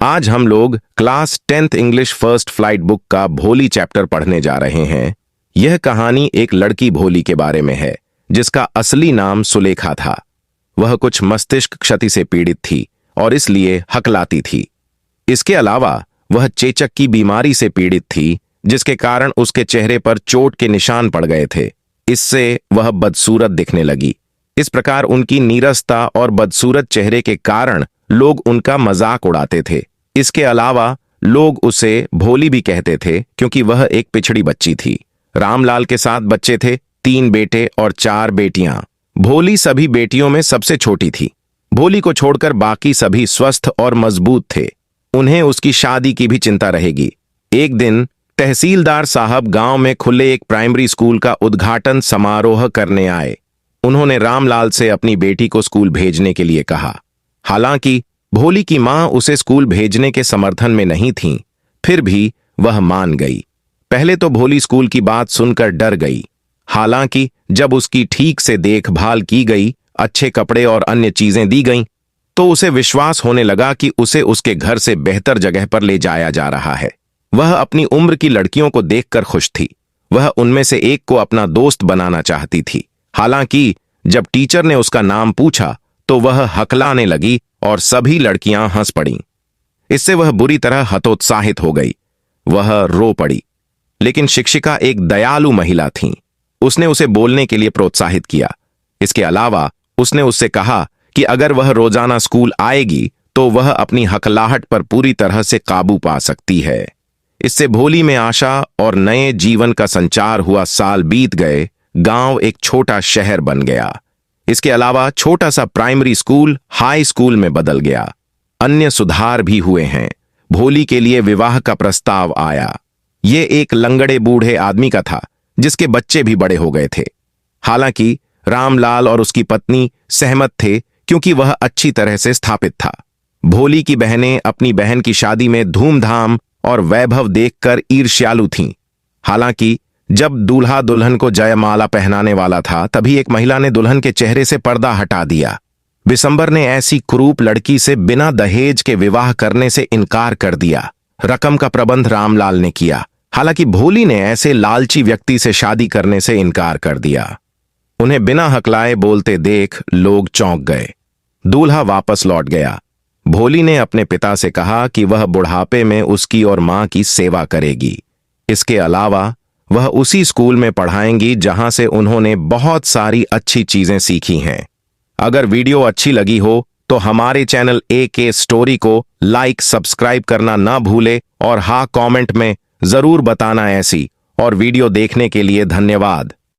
आज हम लोग class 10th English first flight book का भोली चैप्टर पढ़ने जा रहे हैं। यह कहानी एक लड़की भोली के बारे में है जिसका असली नाम सुलेखा था। वह कुछ मस्तिष्क क्षति से पीड़ित थी और इसलिए हकलाती थी। इसके अलावा वह चेचक की बीमारी से पीड़ित थी जिसके कारण उसके चेहरे पर चोट के निशान पड़ गए थे। इससे वह बदसूरत दिखने लगी। इस प्रकार उनकी नीरसता और बदसूरत चेहरे के कारण लोग उनका मजाक उड़ाते थे। इसके अलावा लोग उसे भोली भी कहते थे क्योंकि वह एक पिछड़ी बच्ची थी। रामलाल के 7 बच्चे थे, 3 बेटे और 4 बेटियां। भोली सभी बेटियों में सबसे छोटी थी। भोली को छोड़कर बाकी सभी स्वस्थ और मजबूत थे। उन्हें उसकी शादी की भी चिंता रहेगी। एक दिन तहसीलदार साहब गांव में खुले एक प्राइमरी स्कूल का उद्घाटन समारोह करने आए। उन्होंने रामलाल से अपनी बेटी को स्कूल भेजने के लिए कहा। हालांकि भोली की मां उसे स्कूल भेजने के समर्थन में नहीं थीं, फिर भी वह मान गई। पहले तो भोली स्कूल की बात सुनकर डर गई। हालांकि जब उसकी ठीक से देखभाल की गई, अच्छे कपड़े और अन्य चीजें दी गईं, तो उसे विश्वास होने लगा कि उसे उसके घर से बेहतर जगह पर ले जाया जा रहा है। वह अपनी उम्र की लड़कियों को देखकर खुश थी। वह उनमें से एक को अपना दोस्त बनाना चाहती थी। हालांकि जब टीचर ने उसका नाम पूछा तो वह हकलाने लगी और सभी लड़कियां हंस पड़ीं। इससे वह बुरी तरह हतोत्साहित हो गई। वह रो पड़ी। लेकिन शिक्षिका एक दयालु महिला थीं। उसने उसे बोलने के लिए प्रोत्साहित किया। इसके अलावा उसने उससे कहा कि अगर वह रोजाना स्कूल आएगी तो वह अपनी हकलाहट पर पूरी तरह से काबू पा सकती है। इससे भोली में आशा और नए जीवन का संचार हुआ। साल बीत गए। गांव एक छोटा शहर बन गया। इसके अलावा छोटा सा प्राइमरी स्कूल हाई स्कूल में बदल गया। अन्य सुधार भी हुए हैं। भोली के लिए विवाह का प्रस्ताव आया। ये एक लंगड़े बूढ़े आदमी का था जिसके बच्चे भी बड़े हो गए थे। हालांकि रामलाल और उसकी पत्नी सहमत थे क्योंकि वह अच्छी तरह से स्थापित था। भोली की बहनें अपनी बहन की शादी में धूमधाम और वैभव देखकर ईर्ष्यालु थीं। हालांकि जब दूल्हा दुल्हन को जयमाला पहनाने वाला था तभी एक महिला ने दुल्हन के चेहरे से पर्दा हटा दिया। बिशंबर ने ऐसी कुरूप लड़की से बिना दहेज के विवाह करने से इनकार कर दिया। रकम का प्रबंध रामलाल ने किया। हालांकि भोली ने ऐसे लालची व्यक्ति से शादी करने से इनकार कर दिया। उन्हें बिना हकलाए बोलते देख लोग चौंक गए। दूल्हा वापस लौट गया। भोली ने अपने पिता से कहा कि वह बुढ़ापे में उसकी और मां की सेवा करेगी। इसके अलावा वह उसी स्कूल में पढ़ाएंगी जहां से उन्होंने बहुत सारी अच्छी चीजें सीखी हैं। अगर वीडियो अच्छी लगी हो तो हमारे चैनल AK स्टोरी को लाइक सब्सक्राइब करना ना भूले और हाँ कमेंट में जरूर बताना ऐसी और वीडियो देखने के लिए धन्यवाद।